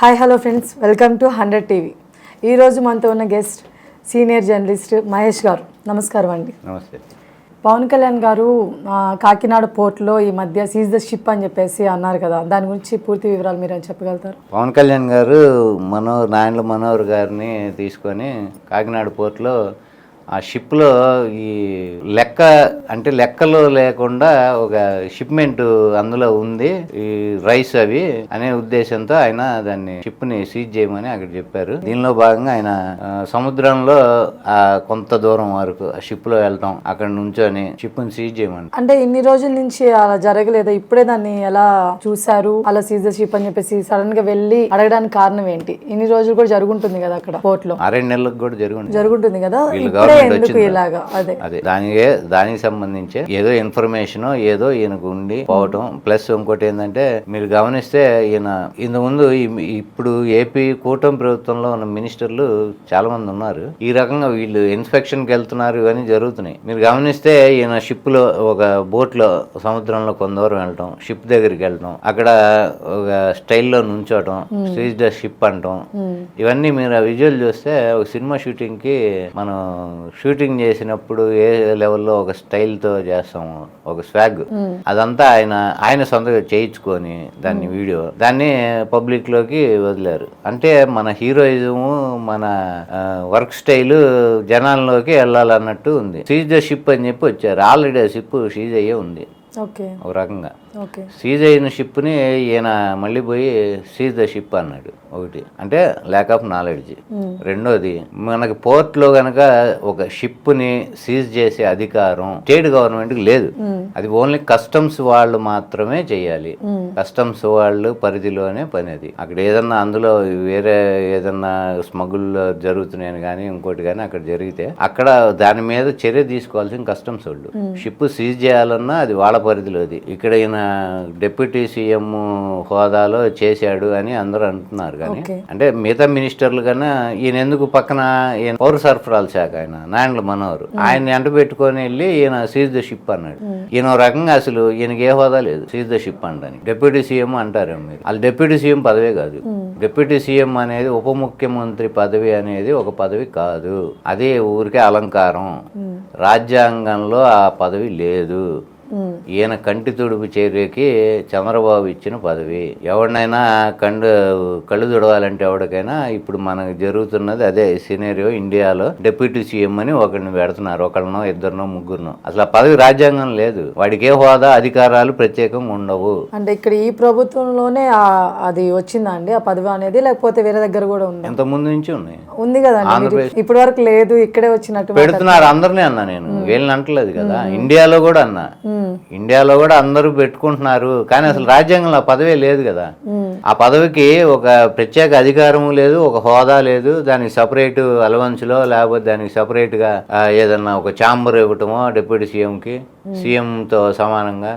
Hi hello friends, welcome to 100 TV. ఈరోజు మనతో ఉన్న గెస్ట్ సీనియర్ జర్నలిస్ట్ మహేష్ గారు. నమస్కారం అండి. నమస్తే. పవన్ కళ్యాణ్ గారు కాకినాడ పోర్ట్లో ఈ మధ్య సీజ్ ద షిప్ అని చెప్పేసి అన్నారు కదా, దాని గురించి పూర్తి వివరాలు మీరు చెప్పగలుగుతారు? పవన్ కళ్యాణ్ గారు నాయన్ల మనోహర్ గారిని తీసుకొని కాకినాడ పోర్ట్లో ఆ షిప్లో ఈ లెక్కలో లేకుండా ఒక షిప్మెంట్ అందులో ఉంది, ఈ రైస్ అవి అనే ఉద్దేశంతో ఆయన దాన్ని షిప్ని సీజ్ చేయమని అక్కడ చెప్పారు. దీనిలో భాగంగా ఆయన సముద్రంలో కొంత దూరం వరకు ఆ షిప్లో వెళ్తాం, అక్కడ నుంచొని షిప్ని సీజ్ చేయమని. అంటే ఇన్ని రోజుల నుంచి అలా జరగలేదు, ఇప్పుడే దాన్ని ఎలా చూసారు అలా సీజ్ ద షిప్ అని చెప్పేసి సడన్ గా వెళ్ళి అడగడానికి కారణం ఏంటి? ఇన్ని రోజులు కూడా జరుగుంటుంది కదా అక్కడ పోర్ట్లో, 6 నెలలకు కూడా జరుగుతుంది కదా. అదే దానికి సంబంధించి ఏదో ఇన్ఫర్మేషన్ ఏదో ఈయనకు ఉండి పోవటం. ప్లస్ ఇంకోటి ఏంటంటే మీరు గమనిస్తే ఇంత ముందు ఇప్పుడు ఏపీ కూటమి ప్రభుత్వంలో ఉన్న మినిస్టర్లు చాలా మంది ఉన్నారు. ఈ రకంగా వీళ్ళు ఇన్స్పెక్షన్ కి వెళ్తున్నారు, ఇవన్నీ జరుగుతున్నాయి. మీరు గమనిస్తే ఈయన షిప్ లో ఒక బోట్ లో సముద్రంలో కొంత దూరం వెళ్ళటం, షిప్ దగ్గరికి వెళ్ళటం, అక్కడ ఒక స్టైల్లో నుంచోటం, సీజ్ ద షిప్ అంటాం, ఇవన్నీ మీరు ఆ విజువల్ చూస్తే ఒక సినిమా షూటింగ్ కి మనం షూటింగ్ చేసినప్పుడు ఏ లెవెల్లో ఒక స్టైల్తో చేస్తాము, ఒక స్వాగ్, అదంతా ఆయన సొంతగా చేయించుకొని దాన్ని పబ్లిక్ లోకి వదిలారు. అంటే మన హీరోయిజము, మన వర్క్ స్టైల్ జనాల్లోకి వెళ్ళాలన్నట్టు ఉంది. సీజ్ ద షిప్ అని చెప్పి వచ్చారు. ఆల్రెడీ ఆ షిప్ సీజ్ అయ్యే ఉంది ఒక రకంగా. సీజ్ అయిన షిప్ని ఈయన మళ్ళీ పోయి సీజ్ ద షిప్ అన్నాడు. ఒకటి అంటే ల్యాక్ ఆఫ్ నాలెడ్జ్. రెండోది, మనకి పోర్ట్లో గనక ఒక షిప్ని సీజ్ చేసే అధికారం స్టేట్ గవర్నమెంట్కి లేదు. అది ఓన్లీ కస్టమ్స్ వాళ్ళు మాత్రమే చేయాలి. కస్టమ్స్ వాళ్ళు పరిధిలోనే పని అది. అక్కడ ఏదన్నా అందులో వేరే ఏదన్నా స్మగుల్ జరుగుతున్నాయని కానీ ఇంకోటి కానీ అక్కడ జరిగితే అక్కడ దాని మీద చర్య తీసుకోవాల్సిన కస్టమ్స్ వాళ్ళు. షిప్ సీజ్ చేయాలన్నా అది వాళ్ళ పరిధిలోది. ఇక్కడ ఈయన డిప్యూటీ సీఎం హోదాలో చేశాడు అని అందరూ అంటున్నారు. కానీ అంటే మిగతా మినిస్టర్లు కన్నా ఈయన ఎందుకు పక్కన ఈయన పౌర సరఫరాల శాఖ ఆయన నాయన్ల మనోహర్ ఆయన ఎంట పెట్టుకొని వెళ్ళి ఈయన సీజ్ ద షిప్ అన్నాడు. ఈయన రకంగా అసలు ఈయనకి ఏ హోదా లేదు సీజ్ ద షిప్ అంటని. డిప్యూటీ సీఎం అంటారు మీరు, వాళ్ళు డిప్యూటీ సీఎం పదవే కాదు. డిప్యూటీ సీఎం అనేది ఉప ముఖ్యమంత్రి పదవి అనేది ఒక పదవి కాదు, అది ఊరికే అలంకారం. రాజ్యాంగంలో ఆ పదవి లేదు. ఈయన కంటి తుడుపు చర్యకి చంద్రబాబు ఇచ్చిన పదవి. ఎవరినైనా కళ్ళు తుడవాలంటే ఎవరికైనా ఇప్పుడు మనకు జరుగుతున్నది అదే సినేరియో. ఇండియాలో డిప్యూటీ సీఎం అని ఒకరిని పెడుతున్నారు, ఒకరినో ఇద్దరినో ముగ్గురునో. అసలు ఆ పదవి రాజ్యాంగం లేదు. వాడికి ఏ హోదా అధికారాలు ప్రత్యేకంగా ఉండవు. అంటే ఇక్కడ ఈ ప్రభుత్వంలోనే అది వచ్చిందా అండి ఆ పదవి అనేది, లేకపోతే వేరే దగ్గర కూడా ఉంది? ఇంత ముందు నుంచి ఉంది కదా, ఇప్పటి వరకు లేదు, ఇక్కడే వచ్చినట్టు పెడుతున్నారు. అందరినీ అన్నా నేను, వీళ్ళని అంటలేదు కదా. ఇండియాలో కూడా అన్నా, ఇండియాలో కూడా అందరూ పెట్టుకుంటున్నారు. కానీ అసలు రాజ్యాంగంలో ఆ పదవే లేదు కదా. ఆ పదవికి ఒక ప్రత్యేక అధికారము లేదు, ఒక హోదా లేదు. దానికి సపరేట్ అలవెన్స్లో లేకపోతే దానికి సపరేట్ గా ఏదన్నా ఒక ఛాంబర్ ఇవ్వటమో డిప్యూటీ సీఎంకి, సీఎంతో సమానంగా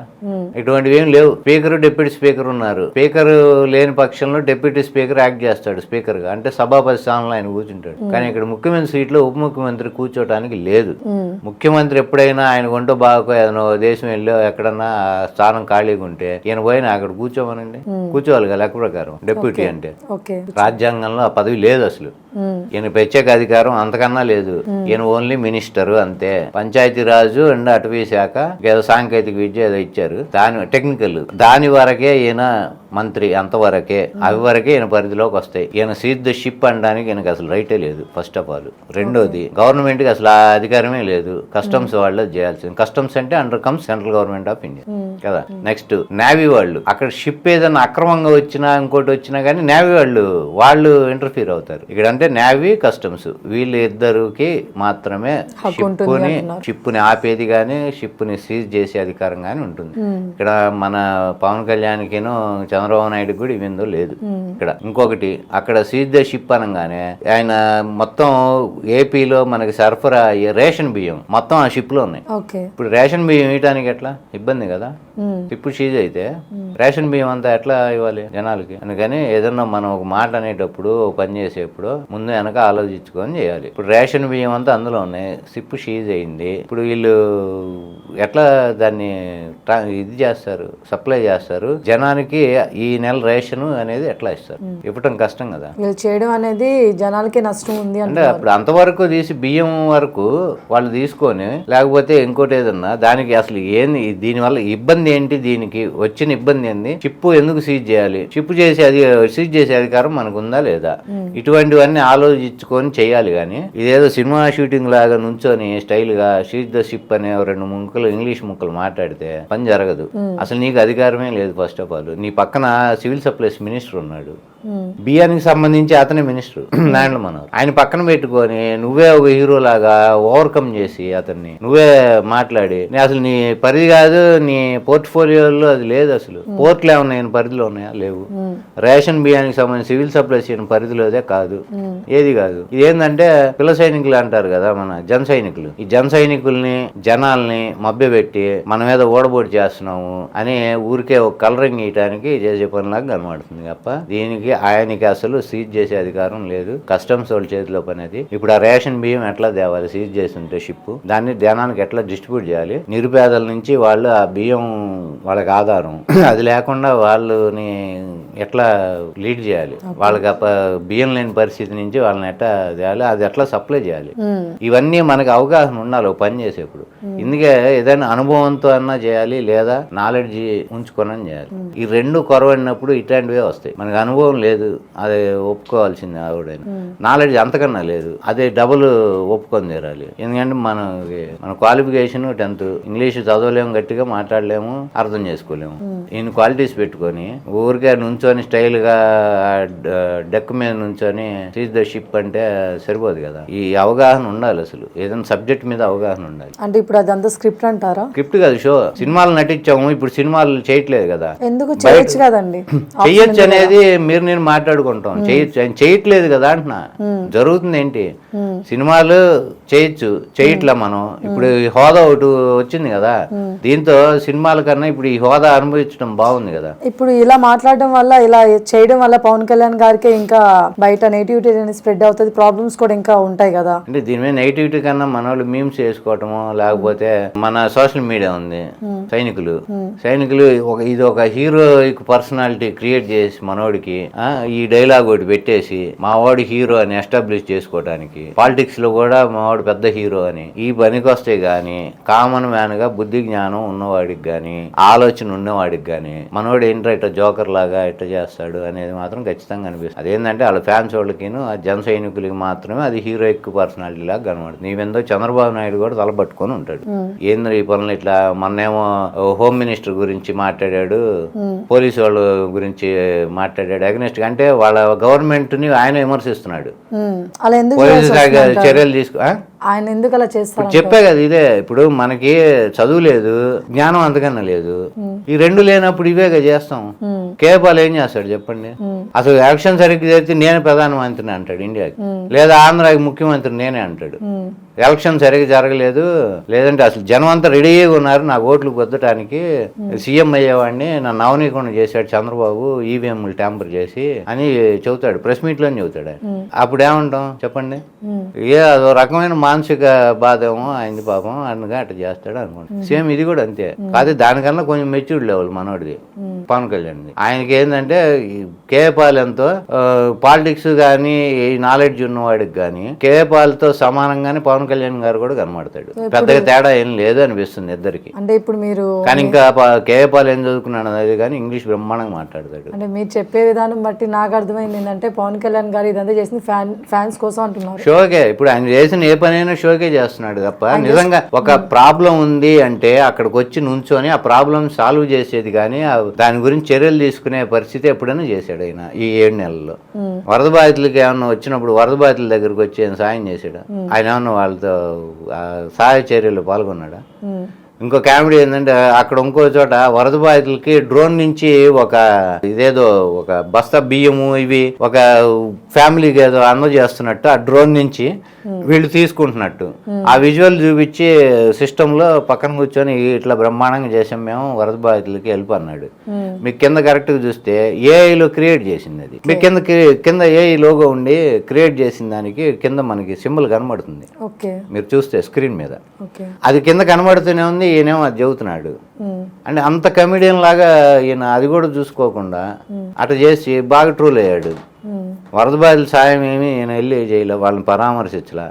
ఇటువంటివి ఏం లేవు. స్పీకర్ డిప్యూటీ స్పీకర్ ఉన్నారు. స్పీకర్ లేని పక్షంలో డిప్యూటీ స్పీకర్ యాక్ట్ చేస్తాడు స్పీకర్ గా, అంటే సభాపతి స్థానంలో ఆయన కూర్చుంటాడు. కానీ ఇక్కడ ముఖ్యమంత్రి సీట్లో ఉప ముఖ్యమంత్రి కూర్చోటానికి లేదు. ముఖ్యమంత్రి ఎప్పుడైనా ఆయన కొంటూ బాగా ఏదైనా దేశం వెళ్ళి ఎక్కడన్నా స్థానం ఖాళీగా ఉంటే ఈయన పోయినా అక్కడ కూర్చోమనండి, కూర్చోవాలి కదా లెక్క ప్రకారం. డిప్యూటీ అంటే రాజ్యాంగంలో ఆ పదవి లేదు అసలు. ఈయన ప్రత్యేక అధికారం అంతకన్నా లేదు. ఈయన ఓన్లీ మినిస్టర్ అంతే. పంచాయతీ రాజు అండ్ అటవీ శాఖ ఏదో సాంకేతిక విద్య ఏదో ఇచ్చారు, దాని టెక్నికల్ దాని వరకే ఈయన మంత్రి, అంతవరకే. అవి వరకే ఈయన పరిధిలోకి వస్తాయి. ఈయన సీజ్ ద షిప్ అనడానికి ఈయనకి అసలు రైటే లేదు ఫస్ట్ ఆఫ్ ఆల్. రెండోది, గవర్నమెంట్ కి అసలు ఆ అధికారమే లేదు. కస్టమ్స్ వాళ్ళు చేయాల్సింది. కస్టమ్స్ అంటే under comes central government of India కదా. నెక్స్ట్ నేవీ వాళ్ళు, అక్కడ షిప్ ఏదైనా అక్రమంగా వచ్చినా ఇంకోటి వచ్చినా కానీ నేవీ వాళ్ళు ఇంటర్ఫీర్ అవుతారు. ఇక్కడ అంటే నేవీ కస్టమ్స్ వీళ్ళు ఇద్దరికి మాత్రమే షిప్ని ఆపేది కానీ షిప్ని సీజ్ చేసే అధికారం కానీ ఉంటుంది. ఇక్కడ మన పవన్ కళ్యాణ్కిను చంద్రబాబు నాయుడు కూడా ఇవిందో లేదు. ఇక్కడ ఇంకొకటి, అక్కడ సీజ్ ద షిప్ అనగానే ఆయన మొత్తం ఏపీలో మనకి సరఫరా రేషన్ బియ్యం మొత్తం ఆ షిప్ లో ఉన్నాయి. ఇప్పుడు రేషన్ బియ్యం ఇవ్వడానికి ఎట్లా ఇబ్బంది కదా. ఇప్పుడు సీజ్ అయితే రేషన్ బియ్యం అంతా ఎట్లా ఇవ్వాలి జనాలకి? అందుకని ఏదన్నా మనం ఒక మాట అనేటప్పుడు పని చేసేప్పుడు ముందు వెనక ఆలోచించుకొని చేయాలి. ఇప్పుడు రేషన్ బియ్యం అంతా అందులో ఉన్నాయి, షిప్ సీజ్ అయింది. ఇప్పుడు వీళ్ళు ఎట్లా దాన్ని ఇది చేస్తారు, సప్లై చేస్తారు జనానికి? ఈ నెల రేషన్ అనేది ఎట్లా ఇస్తారు? ఇవ్వటం కష్టం కదా. వీళ్ళు చేయడం అనేది జనాలకి నష్టం ఉంది అంటే అప్పుడు అంతవరకు తీసి బియ్యం వరకు వాళ్ళు తీసుకొని, లేకపోతే ఇంకోటి ఏదన్నా దానికి అసలు ఏంది దీనివల్ల ఇబ్బంది ఏంటి, దీనికి వచ్చిన ఇబ్బంది ఏంది, చిప్పు ఎందుకు సీజ్ చేయాలి, చిప్పు చేసి అది సీజ్ చేసే అధికారం మనకు ఉందా లేదా, ఇటువంటివన్నీ ఆలోచించుకొని చేయాలి. కానీ ఇదేదో సినిమా షూటింగ్ లాగా నుంచొని స్టైల్ గా సీజ్ ద షిప్ అనే 2 ముక్కలు ఇంగ్లీష్ ముక్కలు మాట్లాడితే పని జరగదు. అసలు నీకు అధికారమే లేదు. ఫస్ట్ ఆఫ్ ఆల్ నీ పక్కన సివిల్ సప్లైస్ మినిస్టర్ ఉన్నాడు, బియ్యానికి సంబంధించి అతనే మినిస్టర్ ల్యాండ్ మనోహర్. ఆయన పక్కన పెట్టుకొని నువ్వే ఒక హీరో లాగా ఓవర్కమ్ చేసి అతన్ని నువ్వే మాట్లాడి, అసలు నీ పరిధి కాదు, నీ పోర్ట్ఫోలియోలో అది లేదు. అసలు పోర్ట్లు ఏమన్నా పరిధిలో ఉన్నాయా? లేవు. రేషన్ బియ్యానికి సంబంధించి సివిల్ సప్లైస్ చేయని పరిధిలోదే కాదు, ఏది కాదు. ఇదేంటంటే పిల్ల సైనికులు అంటారు కదా, మన జన సైనికులు. ఈ జన సైనికుల్ని జనాల్ని మభ్యపెట్టి మన మీద ఓడబోటు చేస్తున్నాము అని ఊరికే ఒక కలరింగ్ ఇయటానికి చేసే పనిలాగా కనబడుతుంది తప్ప దీనికి ఆయనకి అసలు సీజ్ చేసే అధికారం లేదు. కస్టమ్స్ వాళ్ళ చేతిలో పని అది. ఇప్పుడు ఆ రేషన్ బియ్యం ఎట్లా తేవాలి సీజ్ చేసి ఉంటే షిప్, దాన్ని జనానికి ఎట్లా డిస్ట్రిబ్యూట్ చేయాలి? నిరుపేదల నుంచి వాళ్ళు ఆ బియ్యం వాళ్ళకి ఆధారం, అది లేకుండా వాళ్ళని ఎట్లా లీడ్ చేయాలి, వాళ్ళకి బియ్యం లేని పరిస్థితి నుంచి వాళ్ళని ఎట్లా చేయాలి, అది ఎట్లా సప్లై చేయాలి, ఇవన్నీ మనకు అవగాహన ఉండాలి ఒక పని చేసేప్పుడు. ఇందుకే ఏదైనా అనుభవంతో అన్నా చేయాలి, లేదా నాలెడ్జ్ ఉంచుకొని చేయాలి. ఈ 2 కొరవడినప్పుడు ఇట్లాంటివే వస్తాయి. మనకు అనుభవం లేదు, అది ఒప్పుకోవాల్సింది ఆవిడైనా. నాలెడ్జ్ అంతకన్నా లేదు, అదే డబుల్ ఒప్పుకొని తీరాలి. ఎందుకంటే మన క్వాలిఫికేషన్ 10th, ఇంగ్లీష్ చదవలేము, గట్టిగా మాట్లాడలేము, అర్థం చేసుకోలేము. ఈయన క్వాలిటీస్ పెట్టుకొని ఊరికే నుంచొని స్టైల్ గా డెక్ మీద నుంచొని సీజ్ ద షిప్ అంటే సరిపోదు కదా. ఈ అవగాహన ఉండాలి, అసలు ఏదైనా సబ్జెక్ట్ మీద అవగాహన ఉండాలి. అంటే ఇప్పుడు అదంతా స్క్రిప్ట్ అంటారా? స్క్రిప్ట్ కాదు, షో. సినిమాలు నటించాము, ఇప్పుడు సినిమాలు చేయట్లేదు కదా. ఎందుకు చేయొచ్చు కదండి? చెయ్యొచ్చు అనేది మీరు నేను మాట్లాడుకుంటాం, చేయట్లేదు కదా అంటున్నా. జరుగుతుంది ఏంటి, సినిమాలు చేయొచ్చు, చేయట్లే మనం. ఇప్పుడు ఈ హోదా ఒకటి వచ్చింది కదా, దీంతో సినిమాల కన్నా ఇప్పుడు ఈ హోదా అనుభవించడం బాగుంది కదా. ఇప్పుడు ఇలా మాట్లాడడం వల్ల, ఇలా చేయడం వల్ల పవన్ కళ్యాణ్ గారికి ఇంకా బయట నెగిటివిటీ అనేది స్ప్రెడ్ అవుతుంది, ప్రాబ్లమ్స్ కూడా ఇంకా ఉంటాయి కదా. అంటే దీని మీద నెగిటివిటీ కన్నా మన వాళ్ళు మీమ్స్ చేసుకోవటము, లేకపోతే మన సోషల్ మీడియా ఉంది, సైనికులు ఇది ఒక హీరోయిక్ పర్సనాలిటీ క్రియేట్ చేసి మనోడికి ఈ డైలాగ్ ఒకటి పెట్టేసి మా వాడు హీరో అని ఎస్టాబ్లిష్ చేసుకోవడానికి, పాలిటిక్స్ లో కూడా మా వాడు పెద్ద హీరో అని ఈ పనికి వస్తే గానీ కామన్ మ్యాన్ గా బుద్ధి జ్ఞానం ఉన్నవాడికి గానీ ఆలోచన ఉన్నవాడికి గానీ మనోడు ఏంటో ఇట్లా జోకర్ లాగా ఇట్లా చేస్తాడు అనేది మాత్రం ఖచ్చితంగా అనిపిస్తుంది. అదేంటంటే వాళ్ళ ఫ్యాన్స్ వాళ్ళకి ఆ జన సైనికులకి మాత్రమే అది హీరోయిక్ పర్సనాలిటీ లాగా కనబడుతుంది. నీవెందో చంద్రబాబు నాయుడు కూడా తలపట్టుకొని ఉంటాడు, ఏంద్ర ఈ పనులు ఇట్లా. మొన్నేమో హోమ్ మినిస్టర్ గురించి మాట్లాడాడు, పోలీసు వాళ్ళ గురించి మాట్లాడాడు అగెనిస్ట్ గా. అంటే వాళ్ళ గవర్నమెంట్ ని ఆయన విమర్శిస్తున్నాడు, పోలీసు చర్యలు తీసుకో. ఆయన ఎందుకు అలా చేస్తారు చెప్పే కదా, ఇదే ఇప్పుడు మనకి చదువు లేదు, జ్ఞానం అంతకన్నా లేదు. ఈ 2 లేనప్పుడు ఇవేగా చేస్తాం. కేపాల్ ఏం చేస్తాడు చెప్పండి? అసలు ఎలక్షన్ సరిగ్గా చేస్తే నేను ప్రధానమంత్రిని అంటాడు ఇండియాకి, లేదా ఆంధ్రాకి ముఖ్యమంత్రి నేనే అంటాడు. ఎలక్షన్ సరిగ్గా జరగలేదు, లేదంటే అసలు జనం అంతా రెడీగా ఉన్నారు నాకు ఓట్లు పొద్దటానికి, సీఎం అయ్యేవాడిని నన్ను అవనీయకుండా చేశాడు చంద్రబాబు, ఈవీఎంలు ట్యాంపర్ చేసి అని చెబుతాడు, ప్రెస్ మీట్ లోనే చెబుతాడు. అప్పుడు ఏమంటాం చెప్పండి? అదో రకమైన మానసిక బాధ ఏమో అయింది పాపం, అందుగా అట్లా చేస్తాడు అనుకుంటా. సేమ్ ఇది కూడా అంతే. కాదు దానికన్నా కొంచెం మెచ్యూర్డ్ లెవెల్ మనోడిది, పవన్ కళ్యాణ్. ఆయనకి ఏంటంటే కేపాల్ ఎంతో పాలిటిక్స్ కానీ నాలెడ్జ్ ఉన్నవాడికి కానీ కేపాల్తో సమానంగానే పవన్ కళ్యాణ్ గారు కూడా కనబడతాడు. పెద్దగా తేడా ఏం లేదు అనిపిస్తుంది ఇద్దరికి. అంటే ఇప్పుడు మీరు కానీ ఇంకా కేపాల్ ఏం చదువుకున్నాడు అది కానీ ఇంగ్లీష్ బ్రహ్మాండంగా మాట్లాడతాడు. అంటే మీరు చెప్పే విధానం బట్టి నాకు అర్థమైంది ఏంటంటే పవన్ కళ్యాణ్ గారు ఇదంతా చేసింది ఫ్యాన్స్ కోసం అంటున్నారు. షోకే, ఇప్పుడు ఆయన చేసిన ఏ పనైనా షోకే చేస్తున్నాడు తప్ప నిజంగా ఒక ప్రాబ్లం ఉంది అంటే అక్కడికి వచ్చి నుంచొని ఆ ప్రాబ్లం సాల్వ్ చేసేది కానీ దాని గురించి చర్యలు తీసుకునే పరిస్థితి ఎప్పుడైనా చేశాడు ఆయన ఈ 7 నెలల్లో. వరద బాధితులకి ఏమన్నా వచ్చినప్పుడు వరద బాధితుల దగ్గరకు వచ్చి సాయం చేశాడు ఆయన, ఏమన్నా వాళ్ళతో సహాయ చర్యలు పాల్గొన్నాడా? ఇంకో కామెడీ ఏంటంటే అక్కడ ఇంకో చోట వరద బాధితులకి డ్రోన్ నుంచి ఇదేదో ఒక బస్తా బియ్యము ఇవి ఒక ఫ్యామిలీకి ఏదో అందజేస్తున్నట్టు ఆ డ్రోన్ నుంచి వీళ్ళు తీసుకుంటున్నట్టు ఆ విజువల్ చూపించి సిస్టమ్ లో పక్కన కూర్చొని ఇట్లా బ్రహ్మాండంగా చేసాం మేము వరద బాధితులకి హెల్ప్ అన్నాడు. మీకు కింద కరెక్ట్ గా చూస్తే ఏఐలో క్రియేట్ చేసింది అది. మీ కింద ఏఐ లోగో ఉండి క్రియేట్ చేసిన దానికి కింద మనకి సింబల్ కనబడుతుంది. మీరు చూస్తే స్క్రీన్ మీద అది కింద కనబడుతూనే ఉంది. ఈయనేమో అది చెబుతున్నాడు. అంటే అంత కమెడియన్ లాగా ఈయన అది కూడా చూసుకోకుండా అట్లా చేసి బాగా ట్రోల్ అయ్యాడు. వరద బాధితుల సాయం ఏమి ఈయన వెళ్ళి చేయలే, వాళ్ళని పరామర్శించలా.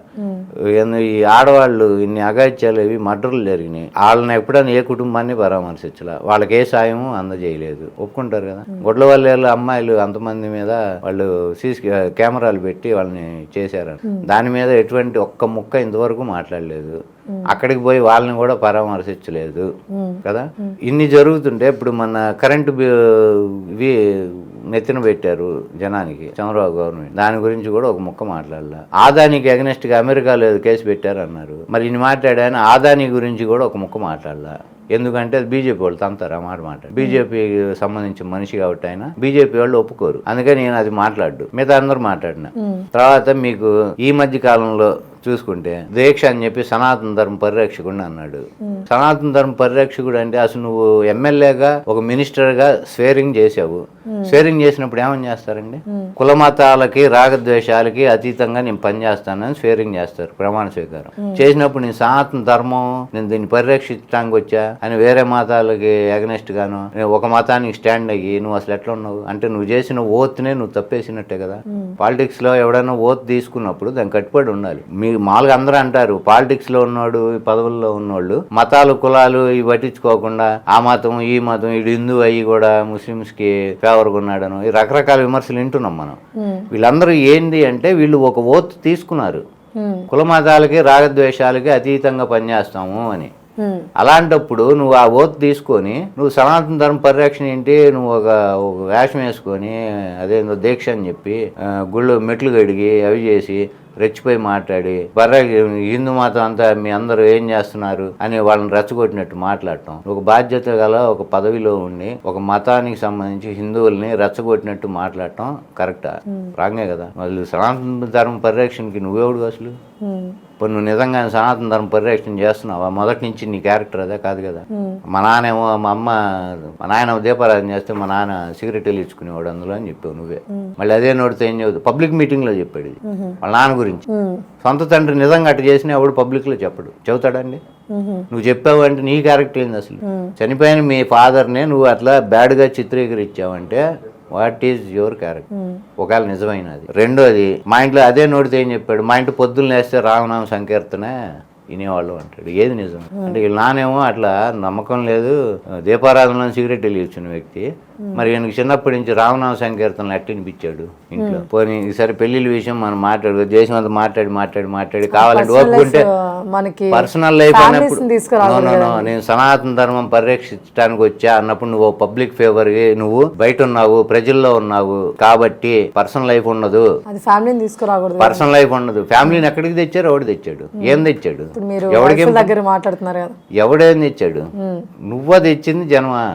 ఈ ఆడవాళ్ళు ఇన్ని అగాత్యాలు ఇవి మర్డర్లు జరిగినాయి, వాళ్ళని ఎప్పుడైనా ఏ కుటుంబాన్ని పరామర్శించలా, వాళ్ళకి ఏ సాయము అందజేయలేదు. ఒప్పుకుంటారు కదా. గుడ్ల వాళ్ళ అమ్మాయిలు అంతమంది మీద వాళ్ళు సీసీ కెమెరాలు పెట్టి వాళ్ళని చేశారు. దాని మీద ఎటువంటి ఒక్క ముక్క ఇంతవరకు మాట్లాడలేదు. అక్కడికి పోయి వాళ్ళని కూడా పరామర్శించలేదు కదా. ఇన్ని జరుగుతుంటే ఇప్పుడు మన కరెంటు నెత్తిన పెట్టారు జనానికి చంద్రబాబు గవర్నమెంట్, దాని గురించి కూడా ఒక ముక్క మాట్లాడలే. ఆదానికి అగెనెస్ట్ గా అమెరికాలో కేసు పెట్టారు అన్నారు, మరి ఇన్ని మాట్లాడాను. ఆదాని గురించి కూడా ఒక ముక్క మాట్లాడలే. ఎందుకంటే అది బీజేపీ వాళ్ళు తంతారు ఆ మాట మాట్లాడు. బీజేపీకి సంబంధించిన మనిషి కాబట్టి ఆయన బీజేపీ వాళ్ళు ఒప్పుకోరు. అందుకని నేను అది మాట్లాడు, మిగతా అందరూ మాట్లాడిన తర్వాత మీకు ఈ మధ్య కాలంలో చూసుకుంటే దీక్ష అని చెప్పి సనాతన ధర్మ పరిరక్షకుడు అన్నాడు. సనాతన ధర్మ పరిరక్షకుడు అంటే అసలు నువ్వు ఎమ్మెల్యేగా ఒక మినిస్టర్ గా స్వేరింగ్ చేసావు. స్వేరింగ్ చేసినప్పుడు ఏమని చేస్తారండి? కుల మతాలకి రాగద్వేషాలకి అతీతంగా నేను పనిచేస్తానని స్వేరింగ్ చేస్తారు, ప్రమాణ స్వీకారం చేసినప్పుడు. నేను సనాతన ధర్మం, నేను దీన్ని పరిరక్షించడానికి వచ్చా అని వేరే మతాలకి అగనెస్ట్ గాను ఒక మతానికి స్టాండ్ అయ్యి నువ్వు అసలు ఎట్లా ఉన్నావు అంటే నువ్వు చేసిన ఓత్నే నువ్వు తప్పేసినట్టే కదా. పాలిటిక్స్ లో ఎవడైనా ఓత్ తీసుకున్నప్పుడు దానికి కట్టుబడి ఉండాలి. మామూలుగా అందరూ అంటారు పాలిటిక్స్ లో ఉన్నాడు, పదవుల్లో ఉన్నోళ్ళు మతాలు కులాలు ఇవి పట్టించుకోకుండా ఆ మతం ఈ మతం ఇటు హిందూ అయ్యి కూడా ముస్లిమ్స్ కి ఫేవర్గా ఉన్నాడను ఈ రకరకాల విమర్శలు వింటున్నాం మనం. వీళ్ళందరూ ఏంది అంటే వీళ్ళు ఒక ఓత్ తీసుకున్నారు, కుల మతాలకి రాగద్వేషాలకి అతీతంగా పనిచేస్తాము అని. అలాంటప్పుడు నువ్వు ఆ ఓత్ తీసుకొని నువ్వు సనాతన ధర్మ పరిరక్షణ ఏంటి, నువ్వు ఒక వేషం వేసుకొని అదేందో దీక్ష అని చెప్పి గుళ్ళు మెట్లు గడిగి అవి చేసి రెచ్చిపోయి మాట్లాడి హిందూ మతం అంతా మీ అందరూ ఏం చేస్తున్నారు అని వాళ్ళని రెచ్చగొట్టినట్టు మాట్లాడటం, ఒక బాధ్యత గల ఒక పదవిలో ఉండి ఒక మతానికి సంబంధించి హిందువుల్ని రెచ్చగొట్టినట్టు మాట్లాడటం కరెక్టా? రాంగే కదా. వాళ్ళు సనాతన ధర్మ పరిరక్షణకి నువ్వెవడు అసలు? ఇప్పుడు నువ్వు నిజంగా సనాతన ధర్మ పరిరక్షణ చేస్తున్నావా? మొదటి నుంచి నీ క్యారెక్టర్ అదే కాదు కదా. మా నాన్నేమో మా నాయన దీపారాధన చేస్తే మా నాన్న సిగరెట్ ఇచ్చుకునేవాడు అందులో అని చెప్పావు నువ్వే. మళ్ళీ అదే నోటితో ఏం చెబుతావు? పబ్లిక్ మీటింగ్ లో చెప్పాడు ఇది వాళ్ళ నాన్న గురించి. సొంత తండ్రి నిజంగా అట్లా చేసిన ఎవడు పబ్లిక్ లో చెప్పడు, చెబుతాడండి? నువ్వు చెప్పావు అంటే నీ క్యారెక్టర్ ఏంది అసలు? చనిపోయిన మీ ఫాదర్నే నువ్వు అట్లా బ్యాడ్ గా చిత్రీకరించావంటే వాట్ ఈజ్ యువర్ క్యారెక్టర్? ఒకవేళ నిజమైనది. రెండోది, మా ఇంట్లో అదే నోటితో ఏం చెప్పాడు, మా ఇంట్లో పొద్దున్న లేస్తే రామనామ సంకీర్తనే వినేవాళ్ళు అంటాడు. ఏది నిజం అంటే వీళ్ళ నానేమో అట్లా నమ్మకం లేదు, దీపారాధనలో సిగరెట్ వెలిగించిన వ్యక్తి, మరి ఈయనకి చిన్నప్పటి నుంచి రామనామ సంకీర్తనలు ఎట్లా వినిపించాడు ఇంట్లో? పోనీ ఈసారి పెళ్లిళ్ళ విషయం మనం మాట్లాడు, దేశం అంతా మాట్లాడి కావాలంటే ఓపుకుంటే పర్సనల్ లైఫ్ అన్నప్పుడు నేను సనాతన ధర్మం పరిరక్షించడానికి వచ్చా అన్నప్పుడు నువ్వు పబ్లిక్ ఫేవర్ నువ్వు బయట ఉన్నావు, ప్రజల్లో ఉన్నావు కాబట్టి పర్సనల్ లైఫ్ ఉండదు, పర్సనల్ లైఫ్ ఉండదు. ఫ్యామిలీని ఎక్కడికి తెచ్చారు? ఎవడు తెచ్చాడు? ఏం తెచ్చాడు? ఎవడేం తెచ్చాడు? నువ్వు తెచ్చింది జనమా,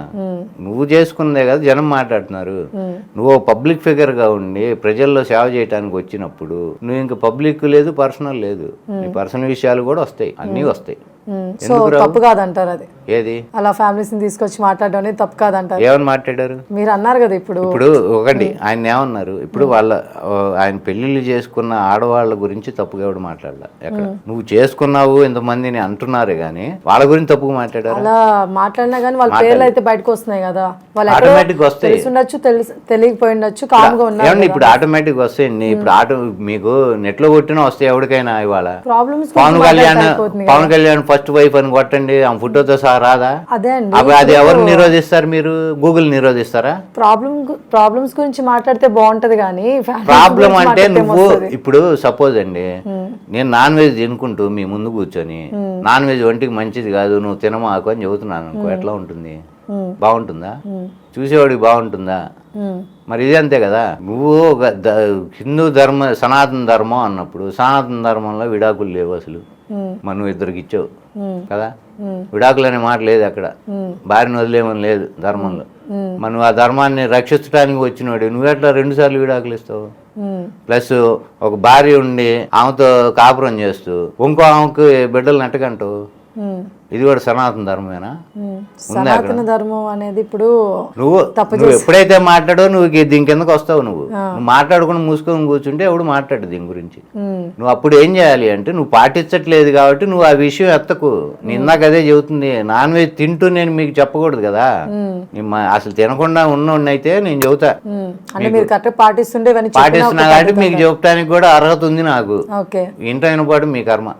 నువ్వు చేసుకున్నదే కదా జనం మాట్లాడుతున్నారు. నువ్వు పబ్లిక్ ఫిగర్ గా ఉండి ప్రజల్లో సేవ చేయడానికి వచ్చినప్పుడు నువ్వు ఇంకా పబ్లిక్ లేదు, పర్సనల్ లేదు, నీ పర్సనల్ విషయాలు కూడా వస్తాయి, అన్నీ వస్తాయి. సో తప్పు కాదంటారు అది? ఏది? అలా ఫ్యామిలీస్ తీసుకొచ్చి మాట్లాడడం అనేది తప్పు కాదంటారు? ఏమని మాట్లాడారు? మీరు అన్నారు కదా ఇప్పుడు ఒకటి ఆయన ఏమన్నారు, ఇప్పుడు ఆయన పెళ్లిళ్ళు చేసుకున్న ఆడవాళ్ళ గురించి తప్పుగా ఎవడు మాట్లాడలా. ఎక్కడ నువ్వు చేసుకున్నావు ఇంతమందిని అంటున్నారు గానీ వాళ్ళ గురించి తప్పుగా మాట్లాడారు? అలా మాట్లాడినా గానీ వాళ్ళ పేర్లు అయితే బయటకు వస్తున్నాయి కదా, వాళ్ళు ఆటోమేటిక్ వస్తాయి. తెలుసుండొచ్చు, తెలియకపోయిండొచ్చు, కామ్ గా ఉన్నారు. ఇప్పుడు ఆటోమేటిక్ వస్తాయండి. ఇప్పుడు నెట్ లో కొట్టినా వస్తాయి ఎవరికైనా. ఇవాళ problems Pawan Kalyan first wife అని కొట్టండి, ఆ ఫోటోతో సహా రాదా? అదే అండి. అది ఎవరు నిరోధిస్తారు? మీరు గూగుల్ నిరోధిస్తారా? ప్రాబ్లమ్స్ గురించి మాట్లాడితే బాగుంటది కానీ ప్రాబ్లం అంటే నువ్వు ఇప్పుడు సపోజ్ అండి, నేను నాన్ వెజ్ తినుకుంటూ మీ ముందు కూర్చొని నాన్ వెజ్ ఒంటికి మంచిది కాదు నువ్వు తినమాకు అని చెబుతున్నాను అనుకో, ఎట్లా ఉంటుంది? బాగుంటుందా? చూసేవాడికి బాగుంటుందా? మరి ఇది అంతే కదా. నువ్వు హిందూ సనాతన ధర్మం అన్నప్పుడు సనాతన ధర్మంలో విడాకులు లేవు అసలు, మనం ఇద్దరికి ఇచ్చావు కదా. విడాకులు అనే మాట లేదు అక్కడ, భార్యను వదిలేమని లేదు ధర్మంలో. మనం ఆ ధర్మాన్ని రక్షించడానికి వచ్చినవాడు నువ్వెట్లా 2 సార్లు విడాకులు ఇస్తావు? ప్లస్ ఒక భార్య ఉండి ఆమెతో కాపురం చేస్తూ ఇంకో ఆమెకు బిడ్డలు నెట్టకంటావు. ఇది కూడా సనాతన ధర్మమేనా? సనాతన ధర్మం అనేది ఇప్పుడు నువ్వు ఎప్పుడైతే మాట్లాడో నువ్వు దీని కిందకు వస్తావు. నువ్వు మాట్లాడుకుని మూసుకొని కూర్చుంటే ఎవడు మాట్లాడు దీని గురించి. నువ్వు అప్పుడు ఏం చేయాలి అంటే నువ్వు పాటించట్లేదు కాబట్టి నువ్వు ఆ విషయం ఎత్తకు. ఇందాక అదే చెబుతుంది, నాన్ వెజ్ తింటూ నేను మీకు చెప్పకూడదు కదా. అసలు తినకుండా ఉన్నోడినైతే నేను చెబుతా, పాటిస్తున్నా కాబట్టి మీకు చెబుతానికి కూడా అర్హత ఉంది నాకు. ఇంటైన పాటు మీ కర్మ.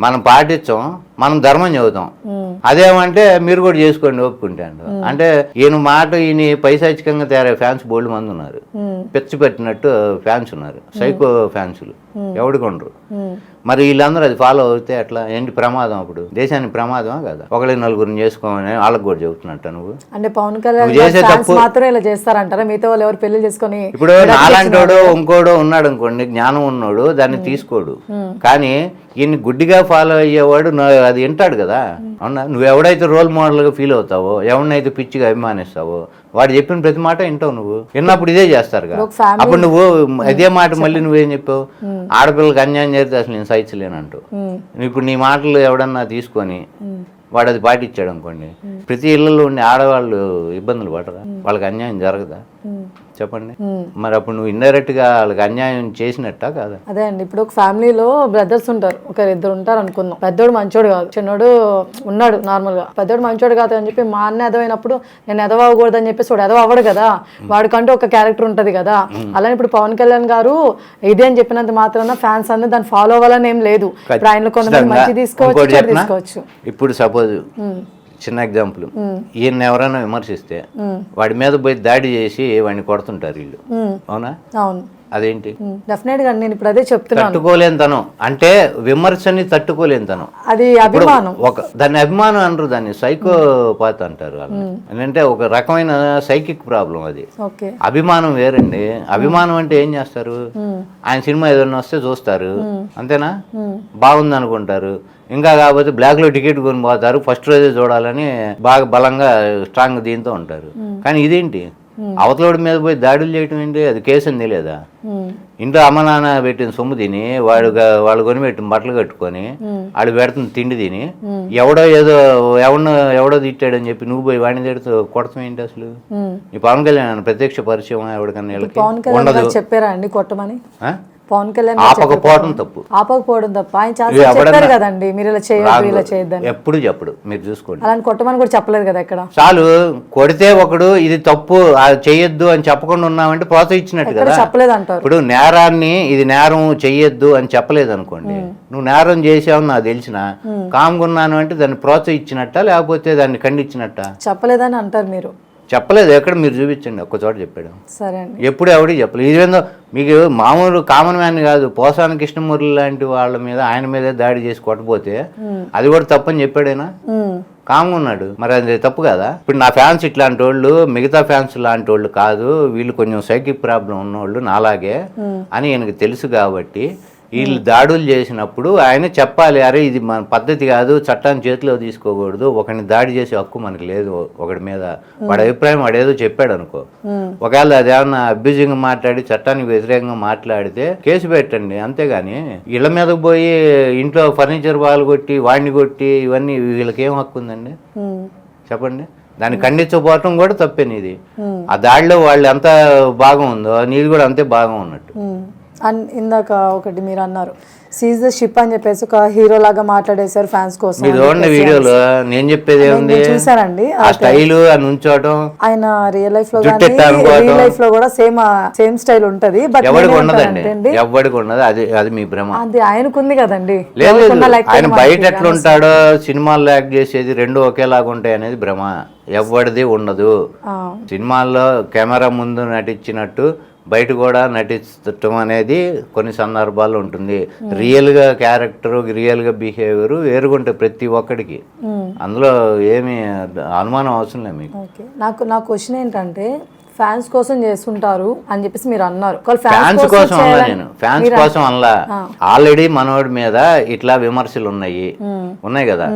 మనం పాటించాం, మనం ధర్మం చెబుతాం. అదేమంటే మీరు కూడా చేసుకోండి ఒప్పుకుంటే అంటే ఈయన మాట ఈయన పైశాచికంగా తయారయ్యే ఫ్యాన్స్ బోల్డ్ మంది ఉన్నారు. పిచ్చి పెట్టినట్టు ఫ్యాన్స్ ఉన్నారు, సైకో ఫ్యాన్సులు ఎవడికి ఉండరు. మరి వీళ్ళందరూ అది ఫాలో అవుతే ఎట్లా? ఏంటి ప్రమాదం? అప్పుడు దేశానికి ప్రమాదమా కదా? ఒకళ్ళకి నలుగురిని చేసుకోమని వాళ్ళకి కూడా చెబుతున్నట్ట నువ్వు. అంటే పవన్ కళ్యాణ్ చేసే తప్పు మాత్రం ఇలా చేస్తారంటారా? మిగతా వాళ్ళు ఎవరు పెళ్లి చేసుకొని ఇప్పుడు నాలాంటోడు ఇంకోడు ఉన్నాడు అనుకోండి, జ్ఞానం ఉన్నాడు, దాన్ని తీసుకోడు. కానీ ఈయన్ని గుడ్డిగా ఫాలో అయ్యేవాడు అది వింటాడు కదా. అవునా? నువ్వు ఎవడైతే రోల్ మోడల్గా ఫీల్ అవుతావో, ఎవరినైతే పిచ్చిగా అభిమానిస్తావో వాడు చెప్పిన ప్రతి మాట వింటావు. నువ్వు విన్నప్పుడు ఇదే చేస్తారు కదా. అప్పుడు నువ్వు అదే మాట మళ్ళీ నువ్వేం చెప్పావు? ఆడపిల్లకి అన్యాయం చేస్తే అసలు నేను సహించలేనంటూ. ఇప్పుడు నీ మాటలు ఎవడన్నా తీసుకొని వాడు అది పాటించాడు అనుకోండి, ప్రతి ఇళ్లలో ఉండే ఆడవాళ్ళు ఇబ్బందులు పడరా? వాళ్ళకి అన్యాయం జరగదా? చెప్పండి. మరి అప్పుడు నువ్వు ఇండైరెక్ట్ గా వాళ్ళకి అన్యాయం చేసినట్టా కాదా? అదే అండి, ఇప్పుడు ఒక ఫ్యామిలీలో బ్రదర్స్ ఉంటారు, ఒకరిద్దరు ఉంటారు అనుకుందాం. పెద్దోడు మంచోడు కాదు, చిన్నోడు ఉన్నాడు నార్మల్ గా. పెద్దోడు మంచోడు కాదు అని చెప్పి మా అన్న ఎదవైనప్పుడు నేను ఎదవకూడదు అని చెప్పేసి వాడు ఎదవ అవ్వడు కదా. వాడికంటూ ఒక క్యారెక్టర్ ఉంటది కదా. అలానే ఇప్పుడు పవన్ కళ్యాణ్ గారు ఇదే అని చెప్పినంత మాత్రాన ఫ్యాన్స్ అందరూ దాన్ని ఫాలో అవ్వాలని ఏం లేదు. ఇప్పుడు ఆయనలో కొంతమంది మంచి తీసుకోవచ్చు. ఇప్పుడు సపోజ్ చిన్న ఎగ్జాంపుల్, ఈయన ఎవరైనా విమర్శిస్తే వాడి మీద పోయి దాడి చేసి వాడిని కొడుతుంటారు వీళ్ళు. అవునా? అవును. అదేంటి? డెఫినెట్ గా నేను ఇప్పుడు అదే చెప్తున్నాను. తట్టుకోలేని తనం అంటే విమర్శని తట్టుకోలేని తనం, అది అభిమానం. దాన్ని అభిమానం అనరు, దాన్ని సైకోపాత్ అంటారు. అంటే ఒక రకమైన సైకిక్ ప్రాబ్లం అది. అభిమానం వేరండి. అభిమానం అంటే ఏం చేస్తారు? ఆయన సినిమా ఏదైనా వస్తే చూస్తారు, అంతేనా? బాగుంది అనుకుంటారు. ఇంకా కాకపోతే బ్లాక్ లో టికెట్ కొని పోతారు, ఫస్ట్ రోజే చూడాలని బాగా బలంగా స్ట్రాంగ్ దీంతో ఉంటారు. కానీ ఇదేంటి? అవతలోడి మీద పోయి దాడులు చేయటం ఏంటి? అది కేసు అని తెలియదా? ఇంట్లో అమ్మ నాన్న పెట్టిన సొమ్ము తిని వాళ్ళు కొనిపెట్టిన బట్టలు కట్టుకొని వాడు పెడుతున్న తిండి తిని ఎవడో తిట్టాడని చెప్పి నువ్వు పోయి వాడిని తిడుతూ కొడతాం ఏంటి అసలు? ఈ పవన్ కళ్యాణ్ ప్రత్యక్ష పరిచయం ఎవరికన్నా చెప్పారా అండి కొట్టమని? పవన్ కళ్యాణ్ ఆపకపోవడం తప్పు. ఆపకపోవడం తప్ప ఆయన చెప్పారు కదండి, మీరు ఇలా చేయొద్దు ఇలా చేయొద్దని. ఎప్పుడు చెప్పడు, మీరు చూసుకోండి. అలా కొట్టమని కూడా చెప్పలేదు కదా ఎక్కడ. చాలు కొడితే ఒకడు ఇది తప్పు చెయ్యొద్దు అని చెప్పకుండా ఉన్నామంటే ప్రోత్సహించినట్టు కదా. చెప్పలేదు అంటారు. ఇప్పుడు నేరాన్ని ఇది నేరం చెయ్యొద్దు అని చెప్పలేదు అనుకోండి, నువ్వు నేరం చేసావని నాకు తెలిసిన కామ్గున్నాను అంటే దాన్ని ప్రోత్సహించినట్ట లేకపోతే దాన్ని ఖండించినట్ట? చెప్పలేదని అంటారు మీరు. చెప్పలేదు. ఎక్కడ మీరు చూపించండి ఒక్క చోట చెప్పాడు. సరే అండి. ఎప్పుడు ఎవరికి చెప్పలేదు. ఇదేందో మీకు మామూలు కామన్ మ్యాన్ కాదు, పోసాని కృష్ణమూర్తి లాంటి వాళ్ళ మీద ఆయన మీదే దాడి చేసి కొట్టపోతే అది కూడా తప్పని చెప్పాడేనా? కామ్గా ఉన్నాడు. మరి అది తప్పు కదా? ఇప్పుడు నా ఫ్యాన్స్ ఇట్లాంటి వాళ్ళు మిగతా ఫ్యాన్స్ లాంటి వాళ్ళు కాదు, వీళ్ళు కొంచెం సైకిక్ ప్రాబ్లం ఉన్నవాళ్ళు నాలాగే అని ఆయనకు తెలుసు కాబట్టి వీళ్ళు దాడులు చేసినప్పుడు ఆయన చెప్పాలి, అరే ఇది మన పద్ధతి కాదు, చట్టాన్ని చేతిలో తీసుకోకూడదు, ఒకరిని దాడి చేసే హక్కు మనకి లేదు ఒకటి మీద. వాడి అభిప్రాయం వాడేదో చెప్పాడు అనుకో, ఒకవేళ అదేమన్నా అబ్యూజింగ్ మాట్లాడి చట్టానికి వ్యతిరేకంగా మాట్లాడితే కేసు పెట్టండి, అంతేగాని ఇళ్ల మీద పోయి ఇంట్లో ఫర్నిచర్ బాగా కొట్టి వాడిని కొట్టి ఇవన్నీ వీళ్ళకి ఏం హక్కు ఉందండి చెప్పండి? దాన్ని ఖండించకపోవటం కూడా తప్పే నీది. ఆ దాడిలో వాళ్ళు ఎంత భాగం ఉందో నీది కూడా అంతే భాగం ఉన్నట్టు. ఇందాక ఒకటి మీరు అన్నారు, సీజ్ ద షిప్ అని చెప్పేసి ఒక హీరో లాగా మాట్లాడేశారు ఫ్యాన్స్ కోసం. వీడియోలో నేను చెప్పేది ఏముంది? చూసారండి ఆ స్టైల్ నుంచోటం. ఆయన రియల్ లైఫ్ లో రియల్ లైఫ్ లో కూడా సేమ్ స్టైల్ ఉంటది. బట్ ఎవరికి ఉండదండి, ఎవరికి ఉండదు. అది మీ భ్రమ. అది ఆయనకుంది కదండి. ఆయన బయట ఎట్లుంటాడో సినిమాల్లో యాక్ట్ చేసేది రెండు ఒకేలాగా ఉంటాయి అనేది భ్రమ. ఎవరిది ఉండదు. సినిమాల్లో కెమెరా ముందు నటించినట్టు బయట కూడా నటించటం అనేది కొన్ని సందర్భాల్లో ఉంటుంది. రియల్గా క్యారెక్టర్ రియల్గా బిహేవియర్ వేరుగుంటే ప్రతి ఒక్కడికి, అందులో ఏమి అనుమానం అవసరం లేదు మీకు. నా క్వశ్చన్ ఏంటంటే, ఫ్యాన్స్ కోసం చేస్తుంటారు అని చెప్పేసి మీరు అన్నారు. ఫ్యాన్స్ కోసం అనలా, నేను ఫ్యాన్స్ కోసం అనలా. ఆల్రెడీ మనోడి మీద ఇట్లా విమర్శలు ఉన్నాయి కదా.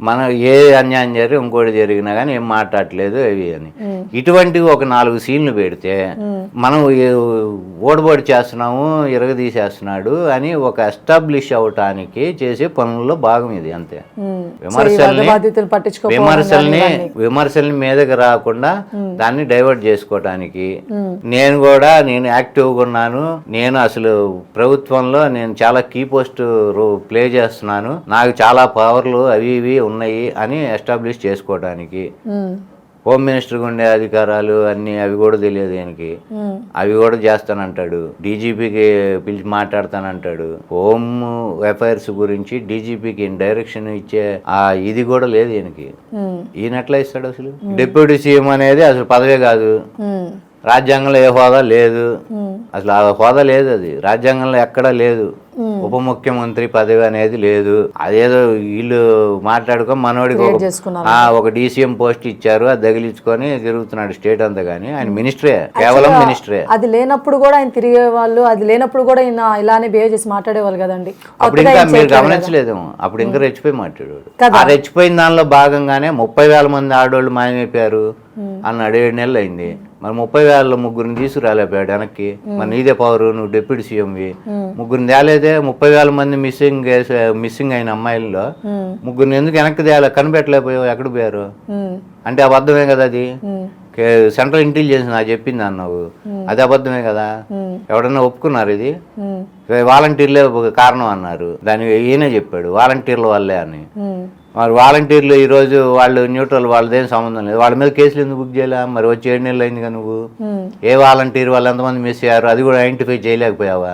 మనం ఏ అన్యాయం జరిగి ఇంకోటి జరిగినా కానీ ఏం మాట్లాడట్లేదు అవి అని ఇటువంటివి ఒక 4 సీన్లు పెడితే మనం ఓడబడి చేస్తున్నాము ఇరగదీసేస్తున్నాడు అని ఒక ఎస్టాబ్లిష్ అవటానికి చేసే పనుల్లో భాగం ఇది అంతే. విమర్శల్ని మీదకి రాకుండా దాన్ని డైవర్ట్ చేసుకోవటానికి నేను యాక్టివ్గా ఉన్నాను, నేను అసలు ప్రభుత్వంలో నేను చాలా కీ పోస్ట్ ప్లే చేస్తున్నాను, నాకు చాలా పవర్లు అవి ఇవి ఉన్నాయి అని ఎస్టాబ్లిష్ చేసుకోవడానికి. హోమ్ మినిస్టర్గా ఉండే అధికారాలు అన్ని అవి కూడా తెలియదు ఆయనకి, అవి కూడా చేస్తానంటాడు. డీజీపీకి పిలిచి మాట్లాడతానంటాడు. హోమ్ అఫైర్స్ గురించి డీజీపీకి డైరెక్షన్ ఇచ్చే ఆ ఇది కూడా లేదు ఈయనకి. ఈయన ఎట్లా ఇస్తాడు అసలు? డిప్యూటీ సీఎం అనేది అసలు పదవే కాదు, రాజ్యాంగంలో ఏ హోదా లేదు, అసలు ఆ హోదా లేదు, అది రాజ్యాంగంలో ఎక్కడా లేదు. ఉప ముఖ్యమంత్రి పదవి అనేది లేదు. అదేదో వీళ్ళు మాట్లాడుకొని మనోడికి ఒక డీసీఎం పోస్ట్ ఇచ్చారు, అది తగిలించుకొని తిరుగుతున్నాడు స్టేట్ అంతా. కానీ ఆయన మినిస్టరే, కేవలం మినిస్టరే. అది లేనప్పుడు కూడా ఆయన తిరిగే వాళ్ళు, అది లేనప్పుడు కూడా ఆయన ఇలానే బిహేవ్ చేసి మాట్లాడేవాళ్ళు కదండి. అప్పుడు ఇంకా మీరు గమనించలేదేమో, అప్పుడు ఇంకా రెచ్చిపోయి మాట్లాడేవాడు. ఆ రెచ్చిపోయిన దానిలో భాగంగానే 30,000 మంది ఆడవాళ్ళు మాయమైపోయారు అన్నాడు. 7 నెలలు అయింది. మరి 30,000 ముగ్గురిని తీసుకురాలేపాడు వెనక్కి. మరి నీదే పవర్, నువ్వు డిప్యూటీ సీఎంవి. ముగ్గురిని తేలేదే. 30,000 మంది మిస్సింగ్ అయిన అమ్మాయిల్లో ముగ్గురిని ఎందుకు వెనక్కి తేలే, కనిపెట్టలేకపోయావు, ఎక్కడ పోయారు అంటే అబద్ధమే కదా. అది సెంట్రల్ ఇంటెలిజెన్స్ నాకు చెప్పింది అన్నావు, అది అబద్ధమే కదా. ఎవడన్నా ఒప్పుకున్నారు ఇది? వాలంటీర్లే కారణం అన్నారు, దానికి ఈయనే చెప్పాడు వాలంటీర్ల వల్లే అని. మరి వాలంటీర్లు ఈరోజు వాళ్ళు న్యూట్రల్, వాళ్ళదేం సంబంధం లేదు, వాళ్ళ మీద కేసులు ఎందుకు బుక్ చేయలే? మరి వచ్చి 7 నెలలు అయిందిగా నువ్వు. ఏ వాలంటీర్ వాళ్ళు ఎంతమంది మిస్ అయ్యారు అది కూడా ఐడెంటిఫై చేయలేకపోయావా?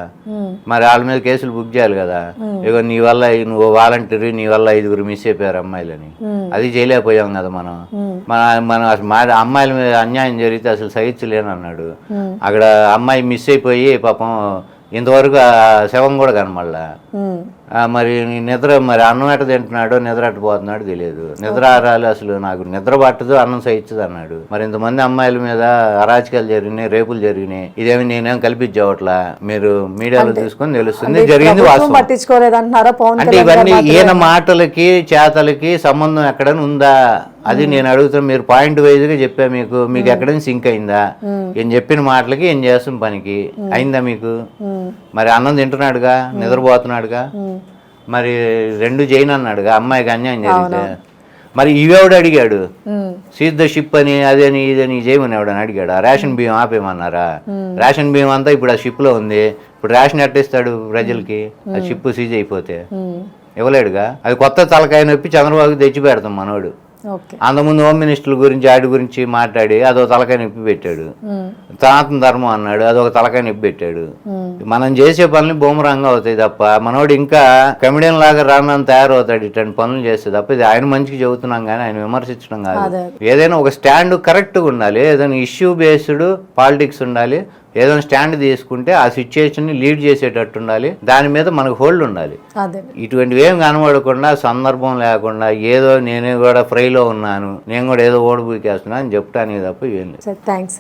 మరి వాళ్ళ మీద కేసులు బుక్ చేయాలి కదా. ఇక నీ వల్ల నువ్వు వాలంటీర్, నీ వల్ల 5 మిస్ అయిపోయారు అమ్మాయిలని, అది చేయలేకపోయాం కదా మనం. మనం అసలు అమ్మాయిల మీద అన్యాయం జరిగితే అసలు సహించలేను అన్నాడు. అక్కడ అమ్మాయి మిస్ అయిపోయి పాపం ఇంతవరకు శవం కూడా కనమల్లా. మరి నిద్ర, మరి అన్నం ఎట్ట తింటున్నాడో నిద్ర ఎట్టపోతున్నాడో తెలియదు. నిద్ర ఆరాలు అసలు నాకు నిద్ర పట్టదు, అన్నం సహించదు అన్నాడు. మరి ఇంతమంది అమ్మాయిల మీద అరాచకాలు జరిగినాయి, రేపులు జరిగినాయి, ఇదేమి నేనేం కల్పించవట్లా, మీరు మీడియాలో తీసుకొని తెలుస్తుంది, జరిగింది వాస్తవం. అంటే ఇవన్నీ ఈయన మాటలకి చేతలకి సంబంధం ఎక్కడైనా ఉందా? అది నేను అడుగుతాను. మీరు పాయింట్ వైజ్ గా చెప్పా, మీకు ఎక్కడైనా సింక్ అయిందా? ఏం చెప్పిన మాటలకి ఏం చేస్తున్న పనికి అయిందా మీకు? మరి అన్నం తింటున్నాడుగా, నిద్రపోతున్నాడుగా, మరి 2 జైన్ అన్నాడుగా అమ్మాయికి అన్యాయం జరిగితే. మరి ఇవేవాడు అడిగాడు? సీజ్ ద షిప్ అని అదని ఇదని చేయమని ఎవడని అడిగాడు? రేషన్ బియ్యం ఆపేమన్నారా? రేషన్ బియ్యం అంతా ఇప్పుడు ఆ షిప్ లో ఉంది. ఇప్పుడు రేషన్ ఎట్టిస్తాడు ప్రజలకి? ఆ షిప్ సీజ్ అయిపోతే ఇవ్వలేడుగా. అది కొత్త తలకాయ నొప్పి చంద్రబాబుకి తెచ్చి పెడతాం మనోడు. అంతకుముందు హోమ్ మినిస్టర్ గురించి ఆడి గురించి మాట్లాడి అదొక తలకాయ నొప్పి పెట్టాడు. సనాతన ధర్మం అన్నాడు, అదొక తలకాయ నొప్పి పెట్టాడు. మనం చేసే పనులు బూమరంగా అవుతాయి తప్ప మనోడు ఇంకా కమెడియన్ లాగా రానని తయారవుతాడు ఇట్లాంటి పనులు చేస్తే తప్ప. ఇది ఆయన మంచికి చెబుతున్నాం కానీ ఆయన విమర్శించడం కాదు. ఏదైనా ఒక స్టాండ్ కరెక్ట్గా ఉండాలి, ఏదైనా ఇష్యూ బేస్డ్ పాలిటిక్స్ ఉండాలి. ఏదైనా స్టాండ్ తీసుకుంటే ఆ సిచ్యుయేషన్ ని లీడ్ చేసేటట్టు ఉండాలి, దాని మీద మనకు హోల్డ్ ఉండాలి. ఇటువంటివి ఏం కనబడకుండా సందర్భం లేకుండా ఏదో నేనే కూడా ఫ్రైలో ఉన్నాను, నేను కూడా ఏదో ఓడిపోయికేస్తున్నా అని చెప్పడానికి తప్ప ఏం లేదు. థ్యాంక్స్.